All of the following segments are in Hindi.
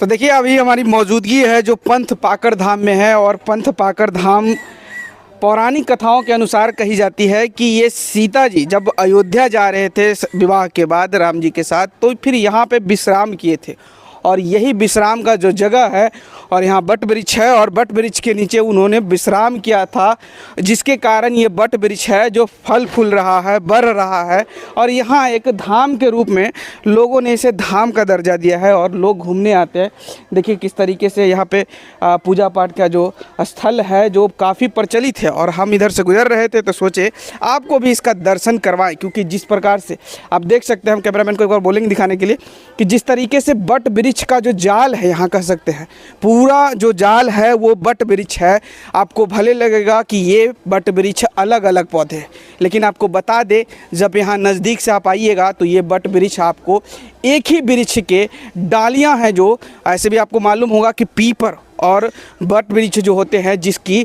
तो देखिए अभी हमारी मौजूदगी है जो पंथ पाकर धाम में है, और पंथ पाकर धाम पौराणिक कथाओं के अनुसार कही जाती है कि ये सीता जी जब अयोध्या जा रहे थे विवाह के बाद राम जी के साथ, तो फिर यहाँ पे विश्राम किए थे, और यही विश्राम का जो जगह है, और यहाँ बट वृक्ष है, और बट वृक्ष के नीचे उन्होंने विश्राम किया था, जिसके कारण ये बट वृक्ष है जो फल फूल रहा है, बढ़ रहा है, और यहाँ एक धाम के रूप में लोगों ने इसे धाम का दर्जा दिया है और लोग घूमने आते हैं। देखिए किस तरीके से यहाँ पे पूजा पाठ का जो स्थल है जो काफ़ी प्रचलित है, और हम इधर से गुजर रहे थे तो सोचे आपको भी इसका दर्शन करवाएं, क्योंकि जिस प्रकार से आप देख सकते हैं, हम कैमरामैन को एक बार बोलेंगे दिखाने के लिए कि जिस तरीके से बट वृक्ष का जो जाल है, यहाँ कह सकते हैं पूरा जो जाल है वो बट वृक्ष है। आपको भले लगेगा कि ये बट वृक्ष अलग अलग पौधे हैं, लेकिन आपको बता दे जब यहाँ नज़दीक से आप आइएगा तो ये बट वृक्ष आपको एक ही वृक्ष के डालियाँ हैं, जो ऐसे भी आपको मालूम होगा कि पीपल और बट वृक्ष जो होते हैं जिसकी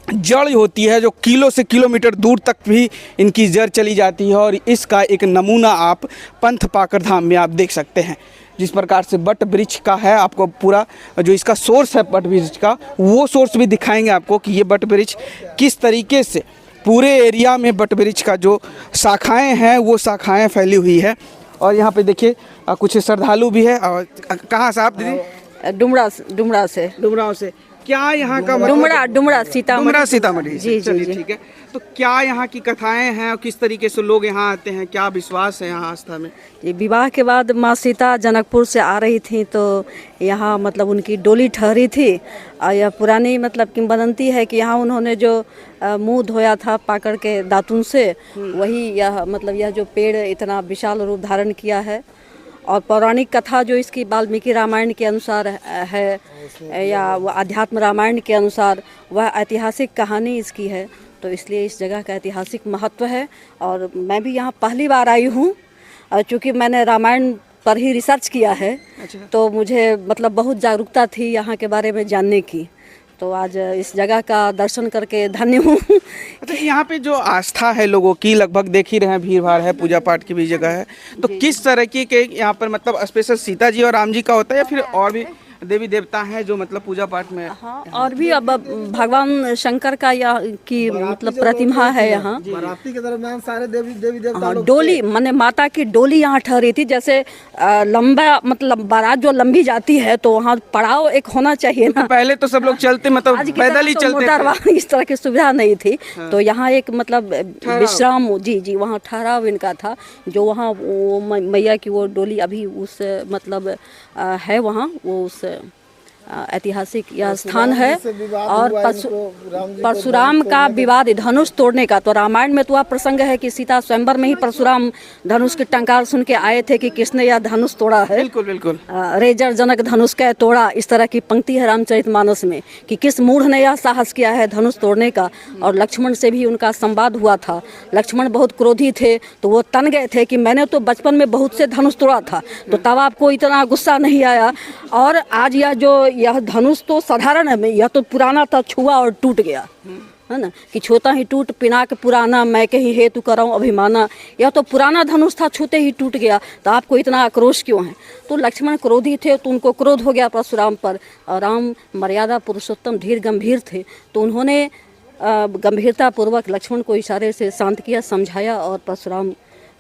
जड़ होती है जो किलो से किलोमीटर दूर तक भी इनकी जड़ चली जाती है, और इसका एक नमूना आप पंथ पाकर धाम में आप देख सकते हैं। जिस प्रकार से बट वृक्ष का है, आपको पूरा जो इसका सोर्स है बट वृक्ष का, वो सोर्स भी दिखाएंगे आपको कि ये बट वृक्ष किस तरीके से पूरे एरिया में बट वृक्ष का जो शाखाएं हैं वो शाखाएं फैली हुई है। और यहाँ पे देखिए कुछ श्रद्धालु भी है। और कहाँ से आप दीदी? डुमरा से। क्या यहाँ का डुमरा सीतामढ़ी। जी चलिए ठीक है। तो क्या यहाँ की कथाएं हैं और किस तरीके से लोग यहाँ आते हैं, क्या विश्वास है यहाँ आस्था में? ये विवाह के बाद माँ सीता जनकपुर से आ रही थी, तो यहाँ मतलब उनकी डोली ठहरी थी, और यह पुरानी मतलब किंवदंती है कि यहाँ उन्होंने जो मुंह धोया था पाकड़ के दातुन से, वही यह मतलब यह जो पेड़ इतना विशाल रूप धारण किया है। और पौराणिक कथा जो इसकी वाल्मीकि रामायण के अनुसार है या आध्यात्म रामायण के अनुसार, वह ऐतिहासिक कहानी इसकी है, तो इसलिए इस जगह का ऐतिहासिक महत्व है। और मैं भी यहाँ पहली बार आई हूँ, चूँकि मैंने रामायण पर ही रिसर्च किया है। अच्छा। तो मुझे मतलब बहुत जागरूकता थी यहाँ के बारे में जानने की, तो आज इस जगह का दर्शन करके धन्य हूँ। अच्छा, यहाँ पे जो आस्था है लोगों की, लगभग देख ही रहे हैं, भीड़ भाड़ है, पूजा पाठ की भी जगह है, तो किस तरह की के यहाँ पर मतलब स्पेशल सीता जी और राम जी का होता है या फिर और भी देवी देवता हैं जो मतलब पूजा पाठ में? हाँ, और भी अब भगवान शंकर का या की मतलब प्रतिमा है यहाँ। बाराती के दरमियान सारे देवी देवता डोली माने माता की डोली यहाँ ठहरी थी। जैसे लंबा मतलब बारात जो लंबी जाती है तो वहाँ पड़ाव एक होना चाहिए ना। पहले तो सब लोग चलते मतलब पैदल ही चलते थे, इस तरह की सुविधा नहीं थी। हाँ। तो यहाँ एक मतलब विश्राम जी वहाँ ठहराव इनका था, जो वहाँ वो मैया की वो डोली अभी उस मतलब है वहाँ, वो उस ऐतिहासिक यह स्थान है। और परशुराम का विवाद धनुष तोड़ने का, तो रामायण में तो वह प्रसंग है कि सीता स्वयंवर में ही परशुराम धनुष की टंकार सुन के आए थे कि किसने यह धनुष तोड़ा है। बिल्कुल रेजर जनक धनुष का तोड़ा, इस तरह की पंक्ति है रामचरितमानस में कि किस मूढ़ ने यह साहस किया है धनुष तोड़ने का। और लक्ष्मण से भी उनका संवाद हुआ था। लक्ष्मण बहुत क्रोधी थे, तो वो तन गए थे कि मैंने तो बचपन में बहुत से धनुष तोड़ा था, तो तब आपको इतना गुस्सा नहीं आया। और आज यह धनुष तो साधारण है, यह तो पुराना था, छुआ और टूट गया, है ना, कि छोटा ही टूट पिनाक पुराना, मैं के ही हेतु कराऊं अभिमाना। यह तो पुराना धनुष था, छूते ही टूट गया, तो आपको इतना आक्रोश क्यों है? तो लक्ष्मण क्रोधी थे, तो उनको क्रोध हो गया परशुराम पर। और राम मर्यादा पुरुषोत्तम धीर गंभीर थे, तो उन्होंने गंभीरता पूर्वक लक्ष्मण को इशारे से शांत किया, समझाया, और परशुराम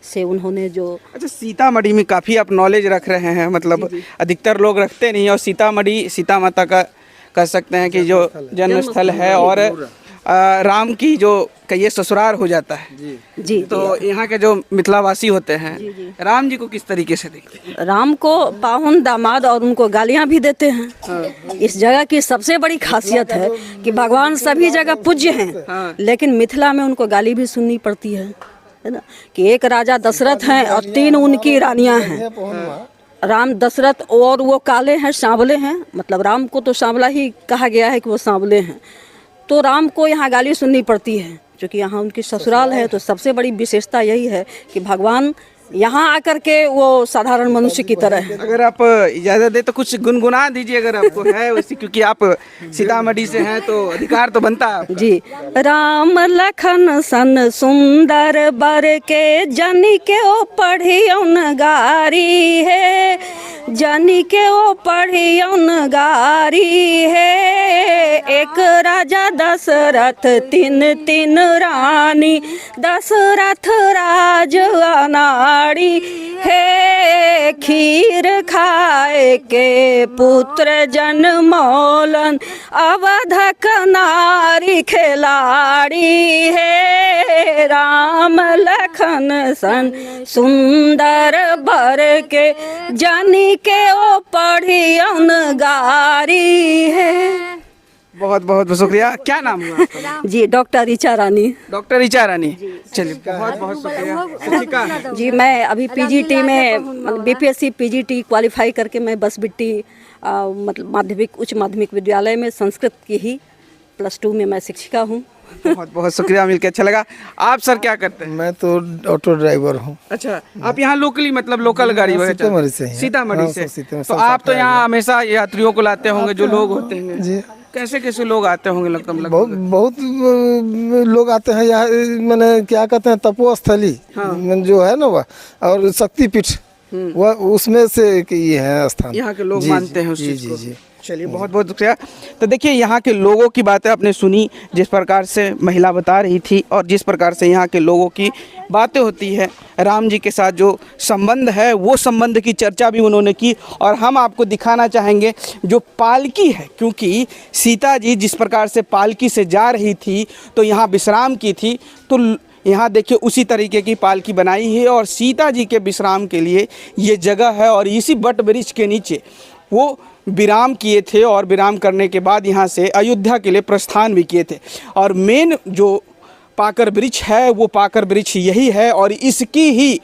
से उन्होंने जो। अच्छा, सीतामढ़ी में काफ़ी आप नॉलेज रख रहे हैं, मतलब अधिकतर लोग रखते नहीं, और सीतामढ़ी सीता माता का कह सकते हैं कि जो जन्म स्थल है, और राम की जो कहिए ससुराल हो जाता है जी। तो यहाँ के जो मिथिलावासी होते हैं राम जी को किस तरीके से देखते हैं? राम को पाहुन दामाद, और उनको गालियाँ भी देते हैं। हाँ। इस जगह की सबसे बड़ी खासियत है कि भगवान सभी जगह पूज्य हैं। हाँ। लेकिन मिथिला में उनको गाली भी सुननी पड़ती है ना, कि एक राजा दशरथ हैं और 3 उनकी रानियां हैं। राम दशरथ और वो काले हैं, सांवले हैं, मतलब राम को तो सांवला ही कहा गया है कि वो सांवले हैं, तो राम को यहाँ गाली सुननी पड़ती है, क्योंकि यहाँ उनकी ससुराल है। तो सबसे बड़ी विशेषता यही है कि भगवान यहाँ आकर के वो साधारण मनुष्य की तरह है। अगर आप इजाज़त दे तो कुछ गुनगुना दीजिए अगर आपको है वैसे, क्योंकि आप सीतामढ़ी से हैं तो अधिकार तो बनता है आपका। जी। राम लखन सन सुंदर बर के जनी के ओ पढ़ियौन गारी है, जनी के ओ पढ़ियौन गारी है। एक राजा दशरथ तीन तीन रानी, दशरथ राज अनाड़ी है। खीर खाए के पुत्र जनमौलन, अवधक नारी खिलाड़ी है। राम लखन सन सुंदर बर के जानी के ओ पढ़ियौन गारी है। बहुत बहुत शुक्रिया। क्या नाम हुआ आपका? जी, डॉक्टर ऋचा रानी। डॉक्टर ऋचा रानी, चलिए बहुत बहुत शुक्रिया। शिक्षिका जी, मैं अभी पीजीटी में बीपीएससी पीजीटी क्वालिफाई करके मैं बसबिट्टी मतलब माध्यमिक उच्च माध्यमिक विद्यालय में संस्कृत की ही +2 में मैं शिक्षिका हूँ। बहुत बहुत शुक्रिया, मिलकर अच्छा लगा। आप सर क्या करते हैं? मैं तो ऑटो ड्राइवर हूँ। अच्छा, आप यहाँ लोकली मतलब लोकल गाड़ी वगैरह सीतामढ़ी से हैं। सीतामढ़ी हाँ, से। सीतामढ़ी तो आप तो यहाँ हमेशा यात्रियों को लाते होंगे जो लोग होते हैं जी। कैसे कैसे लोग आते होंगे लगभग? बहुत बहुत लोग आते हैं यहाँ, मैंने क्या कहते हैं तपोस्थली जो है ना वह, और शक्तिपीठ वह उसमें से एक ये है स्थान। यहाँ के लोग जी, मानते हैं उस जी, चीज़ जी, को। जी। चलिए बहुत बहुत शुक्रिया। तो देखिए यहाँ के लोगों की बातें आपने सुनी, जिस प्रकार से महिला बता रही थी और जिस प्रकार से यहाँ के लोगों की बातें होती है, राम जी के साथ जो संबंध है वो संबंध की चर्चा भी उन्होंने की। और हम आपको दिखाना चाहेंगे जो पालकी है, क्योंकि सीता जी जिस प्रकार से पालकी से जा रही थी तो यहाँ विश्राम की थी, तो यहाँ देखिए उसी तरीके की पालकी बनाई है और सीता जी के विश्राम के लिए ये जगह है। और इसी बट वृक्ष के नीचे वो विराम किए थे और विराम करने के बाद यहाँ से अयोध्या के लिए प्रस्थान भी किए थे। और मेन जो पाकर वृक्ष है वो पाकर वृक्ष यही है। और इसकी ही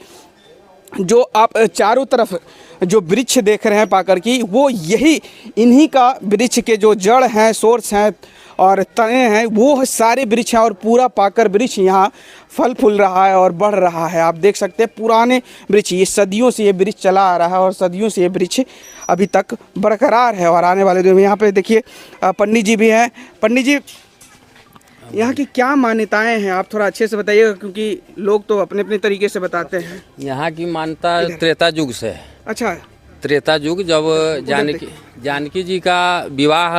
जो आप चारों तरफ जो वृक्ष देख रहे हैं पाकर की, वो यही इन्हीं का वृक्ष के जो जड़ हैं, सोर्स हैं और तने हैं, वो सारे वृक्ष हैं। और पूरा पाकर वृक्ष यहाँ फल फूल रहा है और बढ़ रहा है। आप देख सकते हैं पुराने वृक्ष, ये सदियों से ये वृक्ष चला आ रहा है और सदियों से ये वृक्ष अभी तक बरकरार है। और आने वाले दिनों में यहाँ पे देखिए पंडित जी भी हैं। पंडित जी, यहाँ की क्या मान्यताएं हैं आप थोड़ा अच्छे से बताइएगा, क्योंकि लोग तो अपने अपने तरीके से बताते हैं। यहाँ की मान्यता त्रेता युग से है। अच्छा, त्रेता युग जब जानकी जी का विवाह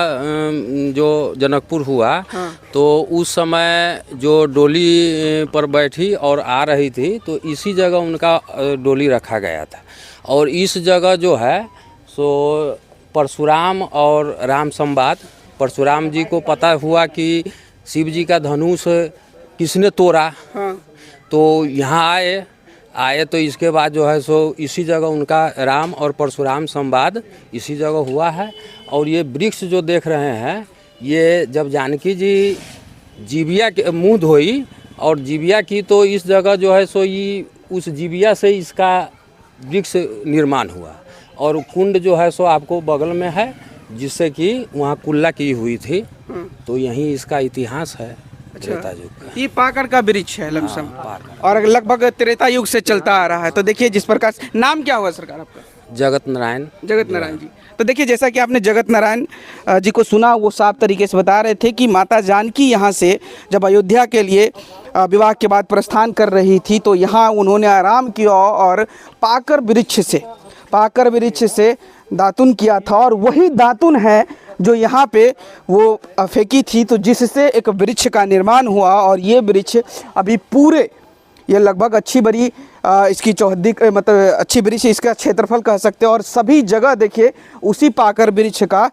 जो जनकपुर हुआ, हाँ। तो उस समय जो डोली पर बैठी और आ रही थी तो इसी जगह उनका डोली रखा गया था। और इस जगह जो है सो परशुराम और राम संवाद, परशुराम जी को पता हुआ कि शिव जी का धनुष किसने तोड़ा, हाँ। तो यहाँ आए तो इसके बाद जो है सो इसी जगह उनका राम और परशुराम संवाद इसी जगह हुआ है। और ये वृक्ष जो देख रहे हैं, ये जब जानकी जी जीविया के मुँह धोई और जीविया की, तो इस जगह जो है सो ये उस जीविया से इसका वृक्ष निर्माण हुआ। और कुंड जो है सो आपको बगल में है, जिससे कि वहाँ कुल्ला की हुई थी। तो यहीं इसका इतिहास है त्रेता युग का। ये पाकर का वृक्ष है लमसम, पाकर। और लगभग त्रेता युग से चलता आ रहा है। तो देखिए जिस प्रकार से, नाम क्या हुआ सरकार आपका? जगत नारायण। जगत नारायण जी। तो देखिए जैसा कि आपने जगत नारायण जी को सुना, वो साफ तरीके से बता रहे थे कि माता जानकी यहाँ से जब अयोध्या के लिए विवाह के बाद प्रस्थान कर रही थी तो यहाँ उन्होंने आराम किया और पाकर वृक्ष से दातुन किया था। और वही दातुन है जो यहाँ पे वो फेंकी थी, तो जिससे एक वृक्ष का निर्माण हुआ। और ये वृक्ष अभी पूरे, ये लगभग अच्छी बड़ी इसकी चौहद्दी मतलब अच्छी वृक्ष, इसका क्षेत्रफल कह सकते हैं। और सभी जगह देखिए उसी पाकर वृक्ष का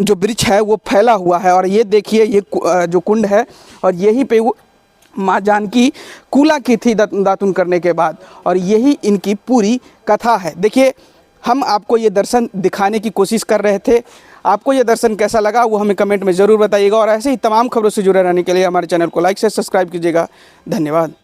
जो वृक्ष है वो फैला हुआ है। और ये देखिए ये जो कुंड है, और यहीं पे वो माँ जानकी कूला की थी दातुन करने के बाद, और यही इनकी पूरी कथा है। देखिए हम आपको ये दर्शन दिखाने की कोशिश कर रहे थे। आपको ये दर्शन कैसा लगा वो हमें कमेंट में ज़रूर बताइएगा। और ऐसे ही तमाम खबरों से जुड़े रहने के लिए हमारे चैनल को लाइक से सब्सक्राइब कीजिएगा। धन्यवाद।